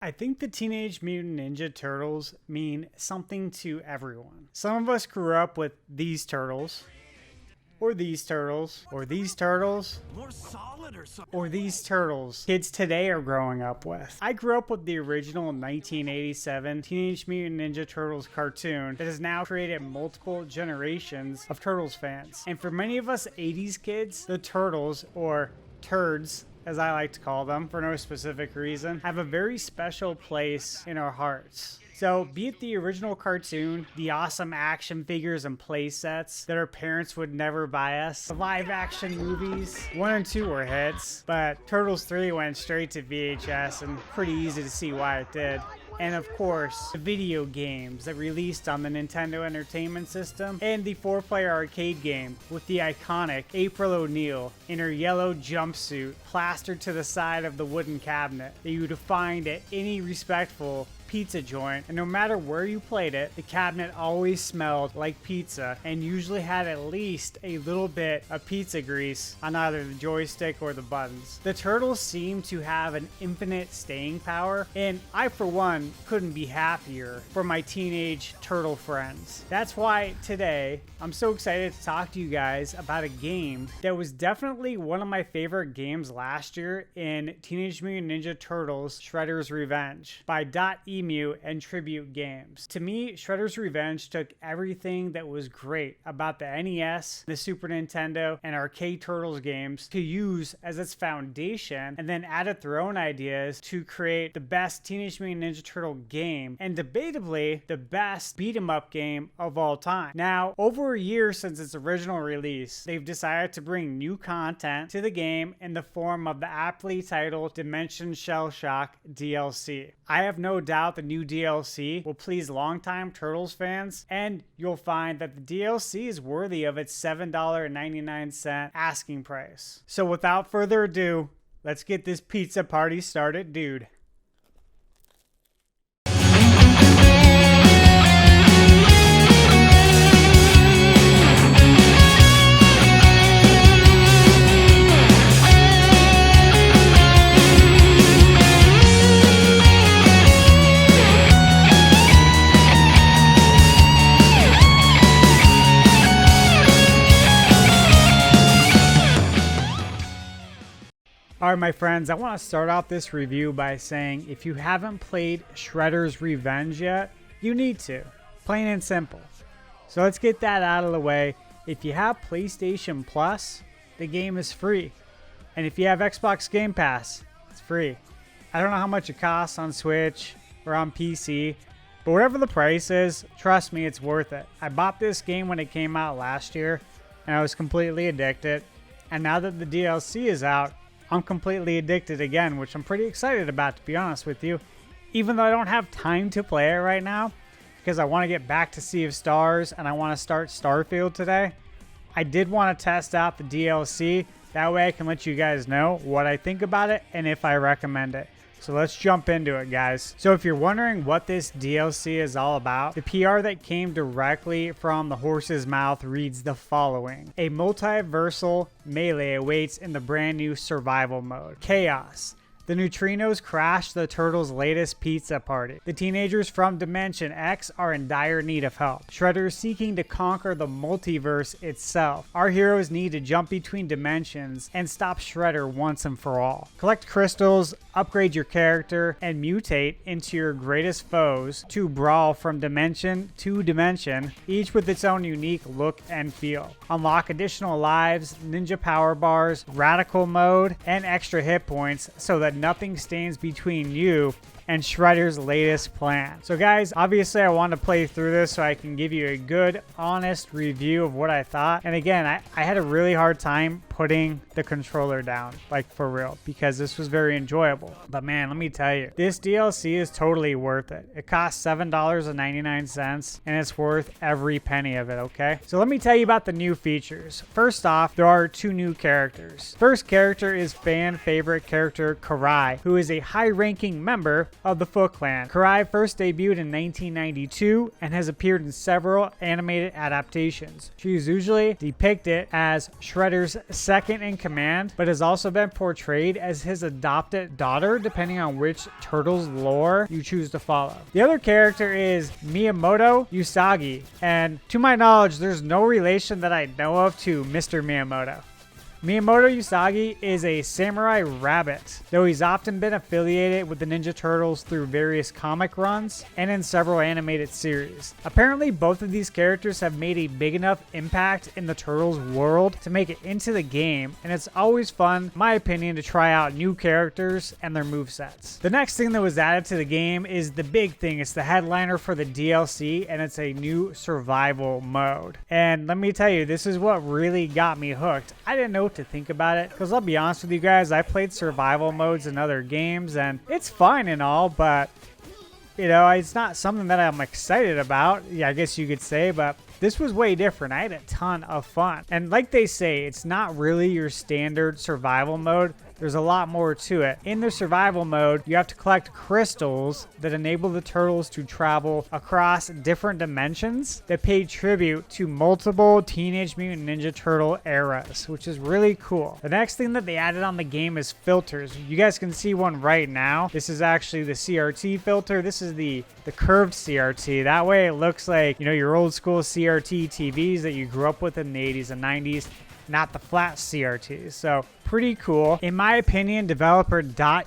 I think the Teenage Mutant Ninja Turtles mean something to everyone. Some of us grew up with these turtles, or these turtles, or these turtles, or these turtles kids today are growing up with. I grew up with the original 1987 Teenage Mutant Ninja Turtles cartoon that has now created multiple generations of Turtles fans. And for many of us 80s kids, the Turtles, or turds, as I like to call them, for no specific reason, have a very special place in our hearts. So, be it the original cartoon, the awesome action figures and play sets that our parents would never buy us, the live action movies, 1 and 2 were hits, but Turtles 3 went straight to VHS, and pretty easy to see why it did. And of course, the video games that released on the Nintendo Entertainment System, and the 4-player arcade game with the iconic April O'Neil in her yellow jumpsuit plastered to the side of the wooden cabinet that you would find at any respectful pizza joint, and no matter where you played it, the cabinet always smelled like pizza and usually had at least a little bit of pizza grease on either the joystick or the buttons. The Turtles seem to have an infinite staying power, and I for one couldn't be happier for my teenage turtle friends. That's why today I'm so excited to talk to you guys about a game that was definitely one of my favorite games last year in Teenage Mutant Ninja Turtles Shredder's Revenge by .emu and Tribute Games. To me, Shredder's Revenge took everything that was great about the NES, the Super Nintendo, and arcade Turtles games to use as its foundation, and then added their own ideas to create the best Teenage Mutant Ninja Turtle game, and debatably the best beat-em-up game of all time. Now, over a year since its original release, they've decided to bring new content to the game in the form of the aptly titled Dimension Shellshock DLC. I have no doubt the new DLC will please longtime Turtles fans, and you'll find that the DLC is worthy of its $7.99 asking price. So without further ado, let's get this pizza party started, dude. Alright my friends, I want to start off this review by saying if you haven't played Shredder's Revenge yet, you need to. Plain and simple. So let's get that out of the way. If you have PlayStation Plus, the game is free. And if you have Xbox Game Pass, it's free. I don't know how much it costs on Switch or on PC, but whatever the price is, trust me, it's worth it. I bought this game when it came out last year, and I was completely addicted. And now that the DLC is out, I'm completely addicted again, which I'm pretty excited about, to be honest with you. Even though I don't have time to play it right now, because I want to get back to Sea of Stars and I want to start Starfield today, I did want to test out the DLC. That way I can let you guys know what I think about it and if I recommend it. So let's jump into it, guys. So if you're wondering what this DLC is all about, the PR that came directly from the horse's mouth reads the following. A multiversal melee awaits in the brand new survival mode. Chaos. The neutrinos crash the Turtles' latest pizza party. The teenagers from Dimension X are in dire need of help. Shredder is seeking to conquer the multiverse itself. Our heroes need to jump between dimensions and stop Shredder once and for all. Collect crystals, upgrade your character, and mutate into your greatest foes to brawl from dimension to dimension, each with its own unique look and feel. Unlock additional lives, ninja power bars, radical mode, and extra hit points so that nothing stands between you and Shredder's latest plan. So guys, obviously I want to play through this so I can give you a good, honest review of what I thought. And again, I had a really hard time putting the controller down, like for real, because this was very enjoyable. But man, let me tell you, this DLC is totally worth it. It costs $7.99 and it's worth every penny of it, okay? So let me tell you about the new features. First off, there are 2 new characters. First character is fan favorite character Karai, who is a high-ranking member of the Foot Clan. Karai first debuted in 1992 and has appeared in several animated adaptations. She is usually depicted as Shredder's second in command, but has also been portrayed as his adopted daughter, depending on which Turtles lore you choose to follow. The other character is Miyamoto Usagi, and to my knowledge, there's no relation that I know of to Mr. Miyamoto. Miyamoto Usagi is a samurai rabbit, though he's often been affiliated with the Ninja Turtles through various comic runs and in several animated series. Apparently, both of these characters have made a big enough impact in the Turtles world to make it into the game, and it's always fun, in my opinion, to try out new characters and their movesets. The next thing that was added to the game is the big thing. It's the headliner for the DLC, and it's a new survival mode. And let me tell you, this is what really got me hooked. I didn't know to think about it, because I'll be honest with you guys, I played survival modes in other games and it's fine and all, but you know, it's not something that I'm excited about, yeah, I guess you could say, but this was way different. I had a ton of fun. And like they say, it's not really your standard survival mode. There's a lot more to it. In the survival mode, you have to collect crystals that enable the turtles to travel across different dimensions that pay tribute to multiple Teenage Mutant Ninja Turtle eras, which is really cool. The next thing that they added on the game is filters. You guys can see one right now. This is actually the CRT filter. This is the curved CRT. That way it looks like, you know, your old school CRT TVs that you grew up with in the 80s and 90s, not the flat CRTs. So pretty cool. In my opinion, developer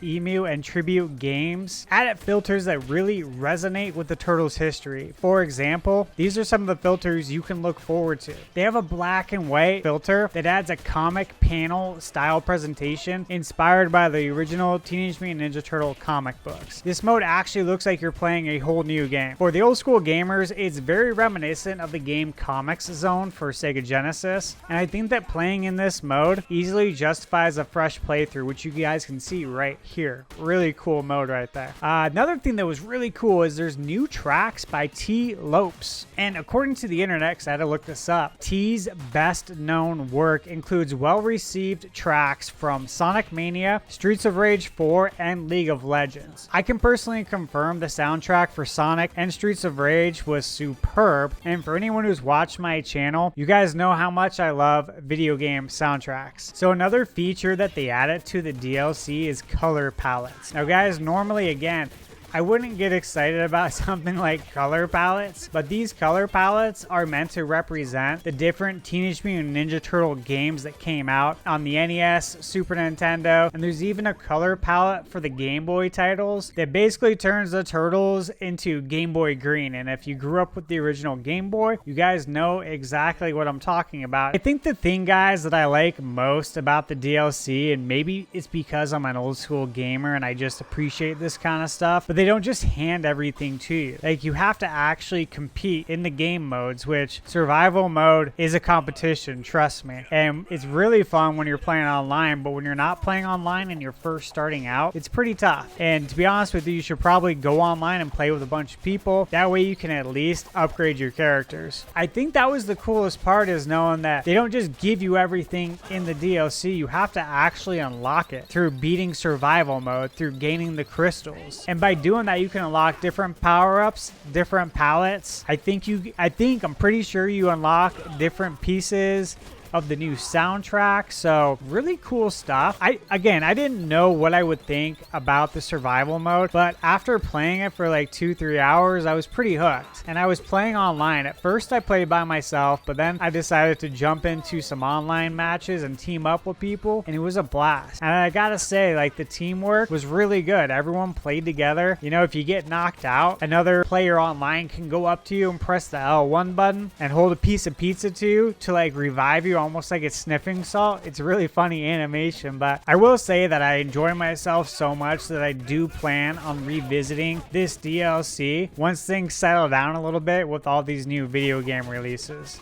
.emu and Tribute Games added filters that really resonate with the Turtles' history. For example, these are some of the filters you can look forward to. They have a black and white filter that adds a comic panel style presentation inspired by the original Teenage Mutant Ninja Turtle comic books. This mode actually looks like you're playing a whole new game. For the old school gamers, it's very reminiscent of the game Comics Zone for Sega Genesis, and I think that playing in this mode easily justifies a fresh playthrough, which you guys can see right here. Really cool mode right there. Another thing that was really cool is there's new tracks by kLuTz, and according to the internet, because I had to look this up, T's best known work includes well-received tracks from Sonic Mania, Streets of Rage 4, and League of Legends. I can personally confirm the soundtrack for Sonic and Streets of Rage was superb, and for anyone who's watched my channel, you guys know how much I love video game soundtracks. So another feature that they added to the DLC is color palettes. Now guys, normally again, I wouldn't get excited about something like color palettes, but these color palettes are meant to represent the different Teenage Mutant Ninja Turtle games that came out on the NES, Super Nintendo, and there's even a color palette for the Game Boy titles that basically turns the Turtles into Game Boy Green. And if you grew up with the original Game Boy, you guys know exactly what I'm talking about. I think the thing, guys, that I like most about the DLC, and maybe it's because I'm an old school gamer and I just appreciate this kind of stuff, but they don't just hand everything to you. Like, you have to actually compete in the game modes, which survival mode is a competition, trust me. And it's really fun when you're playing online, but when you're not playing online and you're first starting out, it's pretty tough. And to be honest with you, you should probably go online and play with a bunch of people. That way you can at least upgrade your characters. I think that was the coolest part, is knowing that they don't just give you everything in the DLC. You have to actually unlock it through beating survival mode, through gaining the crystals. And by doing that, you can unlock different power-ups, different palettes. I'm pretty sure you unlock different pieces of the new soundtrack. So really cool stuff. I didn't know what I would think about the survival mode, but after playing it for like 2-3 hours, I was pretty hooked. And I was playing online. At first I played by myself, but then I decided to jump into some online matches and team up with people, and it was a blast. And I gotta say, like, the teamwork was really good. Everyone played together. You know, if you get knocked out, another player online can go up to you and press the L1 button and hold a piece of pizza to you to like revive you, almost like it's sniffing salt. It's really funny animation, but I will say that I enjoy myself so much that I do plan on revisiting this DLC once things settle down a little bit with all these new video game releases.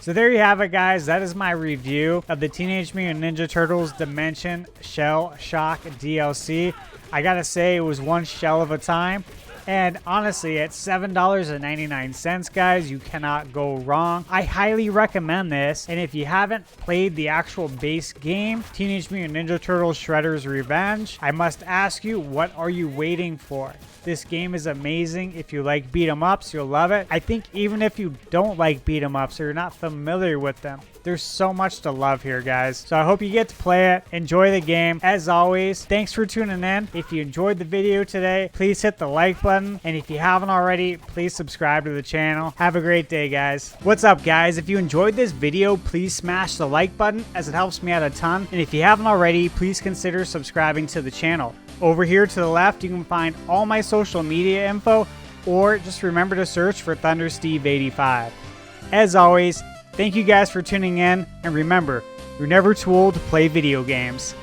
So there you have it, guys. That is my review of the Teenage Mutant Ninja Turtles Dimension Shellshock DLC. I gotta say, it was one shell of a time. And honestly, at $7.99, guys, you cannot go wrong. I highly recommend this. And if you haven't played the actual base game, Teenage Mutant Ninja Turtles Shredder's Revenge, I must ask you, what are you waiting for? This game is amazing. If you like beat 'em ups, you'll love it. I think even if you don't like beat 'em ups or you're not familiar with them, there's so much to love here, guys. So I hope you get to play it. Enjoy the game. As always, thanks for tuning in. If you enjoyed the video today, please hit the like button. And if you haven't already, please subscribe to the channel. Have a great day, guys. What's up, guys? If you enjoyed this video, please smash the like button as it helps me out a ton. And if you haven't already, please consider subscribing to the channel. Over here to the left, you can find all my social media info, or just remember to search for ThunderSteve85. As always, thank you guys for tuning in, and remember, you're never too old to play video games.